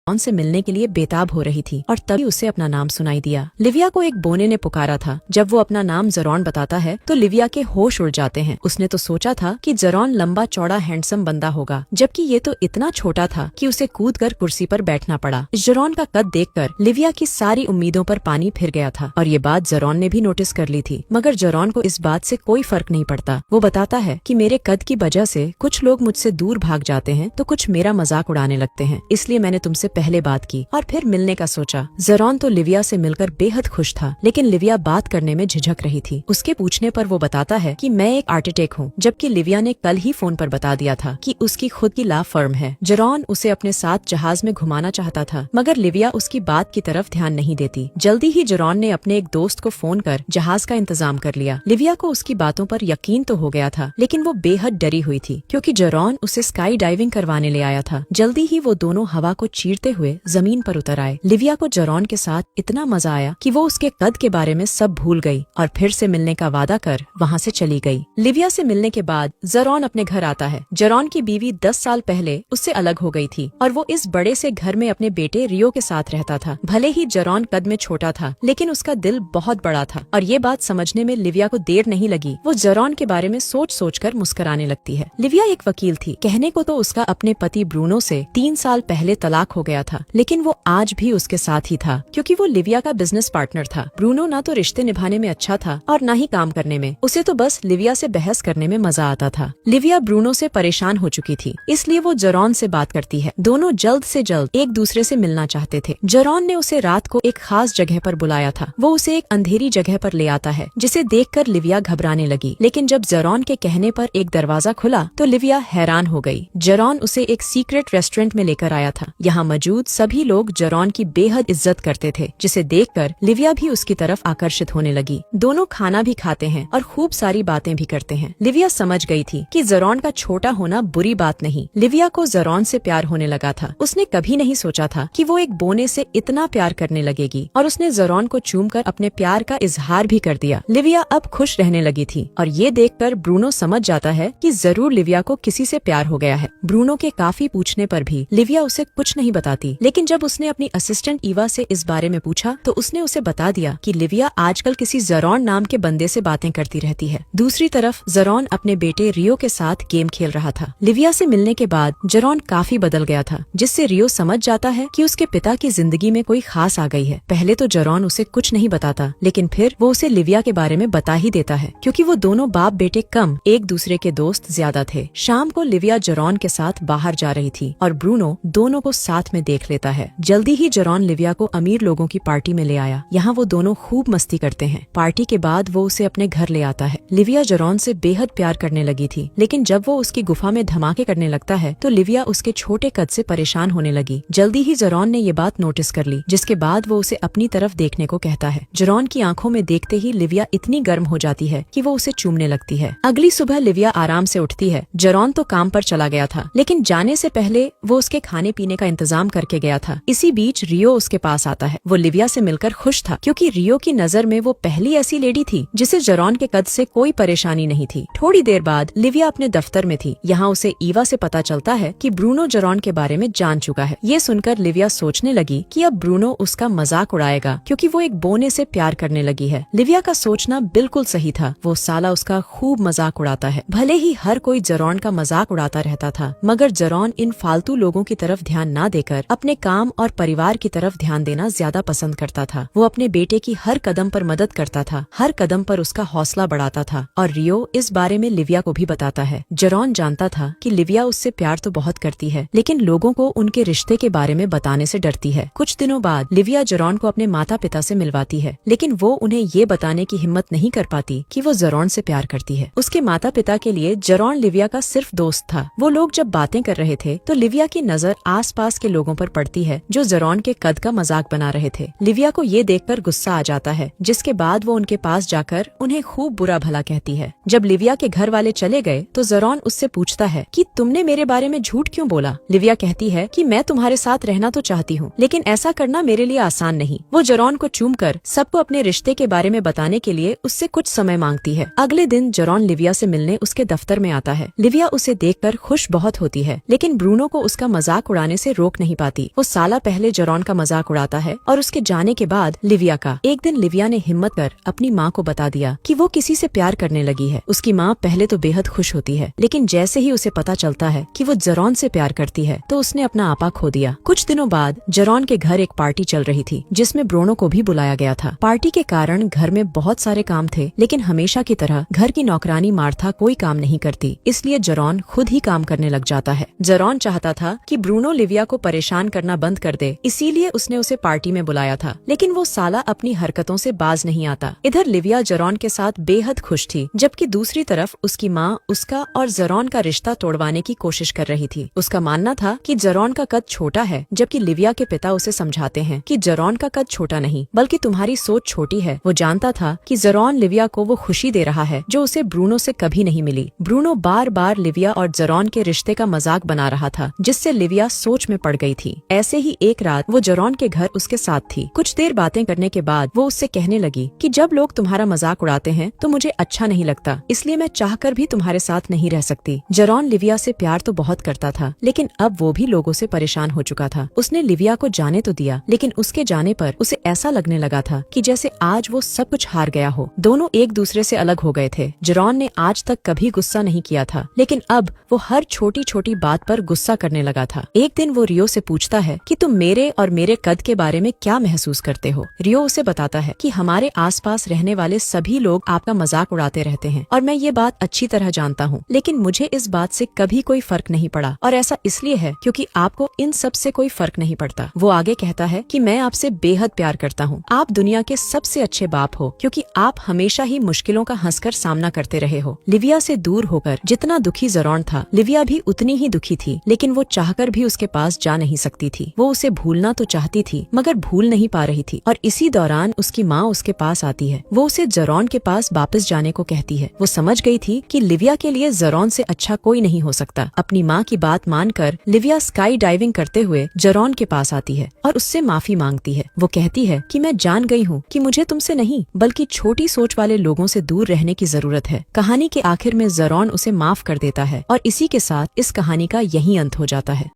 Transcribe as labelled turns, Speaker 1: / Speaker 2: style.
Speaker 1: जरॉन से मिलने के लिए बेताब हो रही थी और तभी उसे अपना नाम सुनाई दिया। लिविया को एक बोने ने पुकारा था। जब वो अपना नाम जरॉन बताता है तो लिविया के होश उड़ जाते हैं। उसने तो सोचा था कि जरॉन लंबा चौड़ा हैंडसम बंदा होगा, जबकि ये तो इतना छोटा था कि उसे कूदकर कुर्सी पर बैठना पड़ा। जरॉन का कद देखकर लिविया की सारी उम्मीदों पर पानी फिर गया था और ये बात जरॉन ने भी नोटिस कर ली थी, मगर जरॉन को इस बात से कोई फर्क नहीं पड़ता। वो बताता है कि मेरे कद की वजह से कुछ लोग मुझसे दूर भाग जाते हैं तो कुछ मेरा मजाक उड़ाने लगते हैं, इसलिए मैंने तुमसे पहले बात की और फिर मिलने का सोचा। जरॉन तो लिविया से मिलकर बेहद खुश था, लेकिन लिविया बात करने में झिझक रही थी। उसके पूछने पर वो बताता है कि मैं एक आर्किटेक्ट हूँ, जबकि लिविया ने कल ही फोन पर बता दिया था कि उसकी खुद की लॉ फर्म है। जरॉन उसे अपने साथ जहाज में घुमाना चाहता था, मगर लिविया उसकी बात की तरफ ध्यान नहीं देती। जल्दी ही जरॉन ने अपने एक दोस्त को फोन कर जहाज का इंतजाम कर लिया। लिविया को उसकी बातों पर यकीन तो हो गया था, लेकिन वो बेहद डरी हुई थी क्योंकि जरॉन उसे स्काई डाइविंग करवाने ले आया था। जल्दी ही वो दोनों हवा को चीरते हुए जमीन पर उतर आए। लिविया को जरॉन के साथ इतना मजा आया कि वो उसके कद के बारे में सब भूल गई और फिर से मिलने का वादा कर वहाँ से चली गई। लिविया से मिलने के बाद जरॉन अपने घर आता है। जरॉन की बीवी 10 साल पहले उससे अलग हो गई थी और वो इस बड़े से घर में अपने बेटे रियो के साथ रहता था। भले ही जरॉन कद में छोटा था, लेकिन उसका दिल बहुत बड़ा था और ये बात समझने में लिविया को देर नहीं लगी। वो जरॉन के बारे में सोच सोच कर मुस्कुराने लगती है। लिविया एक वकील थी। कहने को तो उसका अपने पति ब्रूनो से 3 साल पहले तलाक हो गया था, लेकिन वो आज भी उसके साथ ही था क्योंकि वो लिविया का बिजनेस पार्टनर था। ब्रूनो ना तो रिश्ते निभाने में अच्छा था और न ही काम करने में। उसे तो बस लिविया से बहस करने में मजा आता था। लिविया ब्रूनो से परेशान हो चुकी थी, इसलिए वो जरॉन से बात करती है। दोनों जल्द से जल्द एक दूसरे से मिलना चाहते थे। जरॉन ने उसे रात को एक खास जगह पर बुलाया था। वो उसे एक अंधेरी जगह पर ले आता है, जिसे देखकर लिविया घबराने लगी। लेकिन जब जरॉन के कहने पर एक दरवाजा खुला तो लिविया हैरान हो गई। जरॉन उसे एक सीक्रेट रेस्टोरेंट में लेकर आया था। यहाँ मौजूद सभी लोग जरॉन की बेहद इज्जत करते थे, जिसे देखकर लिविया भी उसकी तरफ आकर्षित होने लगी। दोनों खाना भी खाते हैं और खूब सारी बातें भी करते हैं। लिविया समझ गई थी कि जरॉन का छोटा होना बुरी बात नहीं। लिविया को जरॉन से प्यार होने लगा था। उसने कभी नहीं सोचा था कि वो एक बोने से इतना प्यार करने लगेगी और उसने जरॉन को चूमकर अपने प्यार का इजहार भी कर दिया। लिविया अब खुश रहने लगी थी और ये देखकर ब्रूनो समझ जाता है कि जरूर लिविया को किसी से प्यार हो गया है। ब्रूनो के काफी पूछने पर भी लिविया उसे कुछ नहीं बताती, लेकिन जब उसने अपनी असिस्टेंट ईवा से इस बारे में पूछा तो उसने उसे बता दिया कि लिविया आजकल किसी जरॉन नाम के बंदे से बातें करती रहती है। दूसरी तरफ जरॉन अपने बेटे रियो के साथ गेम खेल रहा था। लिविया से मिलने के बाद जरॉन काफी बदल गया था, जिससे रियो समझ जाता है कि उसके पिता की जिंदगी में कोई खास आ गई है। पहले तो जरॉन उसे कुछ नहीं बताता, लेकिन फिर वो उसे लिविया के बारे में बता ही देता है, क्योंकि वो दोनों बाप बेटे कम एक दूसरे के दोस्त ज्यादा थे। शाम को लिविया जरॉन के साथ बाहर जा रही थी और ब्रूनो दोनों को साथ में देख लेता है। जल्दी ही जरॉन लिविया को अमीर लोगों की पार्टी में ले आया। यहाँ वो दोनों खूब मस्ती करते हैं। पार्टी के बाद वो उसे अपने घर ले आता है। लिविया जरॉन से बेहद प्यार करने लगी थी, लेकिन जब वो उसकी गुफा में धमाके करने लगता है तो लिविया उसके छोटे कद से परेशान होने लगी। जल्दी ही जरॉन ने ये बात नोटिस कर ली, जिसके बाद वो उसे अपनी तरफ देखने को कहता है। जरॉन की आंखों में देखते ही लिविया इतनी गर्म हो जाती है कि वो उसे चूमने लगती है। अगली सुबह लिविया आराम से उठती है। जरॉन तो काम पर चला गया था, लेकिन जाने से पहले वो उसके खाने पीने का इंतजाम करके गया था। इसी बीच रियो उसके पास आता है। वो लिविया से मिलकर खुश था, क्योंकि रियो की नजर में वो पहली ऐसी लेडी थी जिसे जरॉन के कद से कोई परेशानी नहीं थी। थोड़ी देर बाद लिविया अपने दफ्तर में थी। यहाँ उसे ईवा से पता चलता है कि ब्रूनो जरॉन के बारे में जान चुका है। ये सुनकर लिविया सोचने लगी कि अब ब्रूनो उसका मजाक उड़ाएगा, क्योंकि वो एक बोने से प्यार करने लगी है। लिविया का सोचना बिल्कुल सही था। वो साला उसका खूब मजाक उड़ाता है। भले ही हर कोई जरॉन का मजाक उड़ाता रहता था, मगर जरॉन इन फालतू लोगों की तरफ ध्यान न देकर अपने काम और परिवार की तरफ ध्यान देना ज्यादा पसंद करता था। वो अपने बेटे की हर कदम पर मदद करता था, हर कदम पर उसका हौसला बढ़ाता था और रियो इस बारे में लिविया को भी बताता है। जरॉन जानता था कि लिविया उससे प्यार तो बहुत करती है, लेकिन लोगों को उनके रिश्ते के बारे में बताने से डरती है। कुछ दिनों बाद लिविया जरॉन को अपने माता पिता से मिलवाती है, लेकिन वो उन्हें ये बताने की हिम्मत नहीं कर पाती कि वो जरॉन से प्यार करती है। उसके माता पिता के लिए जरॉन लिविया का सिर्फ दोस्त था। वो लोग जब बातें कर रहे थे तो लिविया की नजर आसपास के लोगों पर पड़ती है जो जरॉन के कद का मजाक बना रहे थे। लिविया को ये देखकर गुस्सा आ जाता है, जिसके बाद वो उनके पास जाकर उन्हें खूब बुरा भला कहती है। जब लिविया के घर वाले चले गए तो जरॉन उससे पूछता है कि तुमने मेरे बारे में झूठ क्यों बोला। लिविया कहती है कि मैं तुम्हारे साथ रहना तो चाहती हूँ, लेकिन ऐसा करना मेरे लिए आसान नहीं। वो जरॉन को चूमकर सबको अपने रिश्ते के बारे में बताने के लिए उससे कुछ समय मांगती है। अगले दिन जरॉन लिविया से मिलने उसके दफ्तर में आता है। लिविया उसे देखकर खुश बहुत होती है, लेकिन ब्रूनो को उसका मजाक उड़ाने से रोक नहीं पाती। वो साला पहले जरॉन का मजाक उड़ाता है और उसके जाने के बाद लिविया का। एक दिन लिविया ने हिम्मत कर अपनी माँ को बता दिया कि वो किसी से प्यार करने लगी है। उसकी माँ पहले तो बेहद खुश होती है, लेकिन जैसे ही उसे पता चलता है कि वो जरॉन से प्यार करती है तो उसने अपना आपा खो दिया। कुछ दिनों बाद जरॉन के घर एक पार्टी चल रही थी जिसमें ब्रूनो को भी बुलाया गया था। पार्टी के कारण घर में बहुत सारे काम थे, लेकिन हमेशा की तरह घर की नौकरानी मार्था कोई काम नहीं करती, इसलिए जरॉन खुद ही काम करने लग जाता है। जरॉन चाहता था कि ब्रूनो लिविया को परेशान करना बंद कर दे, इसीलिए उसने उसे पार्टी में बुलाया था, लेकिन वो साला अपनी हरकतों से बाज नहीं आता। इधर लिविया जरॉन के साथ बेहद खुश थी, जबकि दूसरी तरफ उसकी माँ उसका और जरॉन का रिश्ता तोड़वाने की कोशिश कर रही थी। उसका मानना था कि जरॉन का कद छोटा है, जबकि लिविया के पिता उसे समझाते हैं कि जरॉन का कद छोटा नहीं बल्कि तुम्हारी सोच छोटी है। वो जानता था कि जरॉन लिविया को वो खुशी दे रहा है जो उसे ब्रूनो से कभी नहीं मिली। ब्रूनो बार बार लिविया और जरॉन के रिश्ते का मजाक बना रहा था, जिससे लिविया सोच में पड़ गई थी। ऐसे ही एक रात वो जरॉन के घर उसके साथ थी। कुछ देर बातें करने के बाद वो उससे कहने लगी कि जब लोग तुम्हारा मजाक उड़ाते हैं तो मुझे अच्छा नहीं लगता, इसलिए मैं चाहकर भी तुम्हारे साथ नहीं रह सकती। जरॉन लिविया से प्यार तो बहुत करता था, लेकिन अब वो भी लोगों से परेशान हो चुका था। उसने लिविया को जाने तो दिया, लेकिन उसके जाने पर उसे ऐसा लगने लगा था कि जैसे आज वो सब कुछ हार गया हो। दोनों एक दूसरे से अलग हो गए थे। जरॉन ने आज तक कभी गुस्सा नहीं किया था, लेकिन अब वो हर छोटी छोटी बात पर गुस्सा करने लगा था। एक दिन वो रियो से पूछता है कि तुम मेरे और मेरे कद के बारे में क्या महसूस करते हो। रियो उसे बताता है कि हमारे आसपास रहने वाले सभी लोग आपका मजाक उड़ाते रहते हैं और मैं ये बात अच्छी तरह जानता हूँ, लेकिन मुझे इस बात से कभी कोई फर्क नहीं पड़ा, और ऐसा इसलिए है क्योंकि आपको इन सब से कोई फर्क नहीं पड़ता। वो आगे कहता है कि मैं आपसे बेहद प्यार करता हूँ। आप दुनिया के सबसे अच्छे बाप हो, क्योंकि आप हमेशा ही मुश्किलों का हंसकर सामना करते रहे हो। लिविया से दूर होकर जितना दुखी जरॉन था, लिविया भी उतनी ही दुखी थी, लेकिन वो चाहकर भी उसके पास जा नहीं सकती थी। वो उसे भूलना तो चाहती थी, मगर भूल नहीं पा रही थी। और इसी दौरान उसकी माँ उसके पास आती है। वो उसे जरॉन के पास वापस जाने को कहती है। वो समझ गई थी कि लिविया के लिए जरॉन से अच्छा कोई नहीं हो सकता। अपनी माँ की बात मानकर लिविया स्काई डाइविंग करते हुए जरॉन के पास आती है और उससे माफी मांगती है। वो कहती है कि मैं जान गई हूँ कि मुझे तुमसे नहीं बल्कि छोटी सोच वाले लोगों से दूर रहने की जरूरत है। कहानी के आखिर में जरॉन उसे माफ कर देता है और इसी के साथ इस कहानी का यही अंत हो जाता है।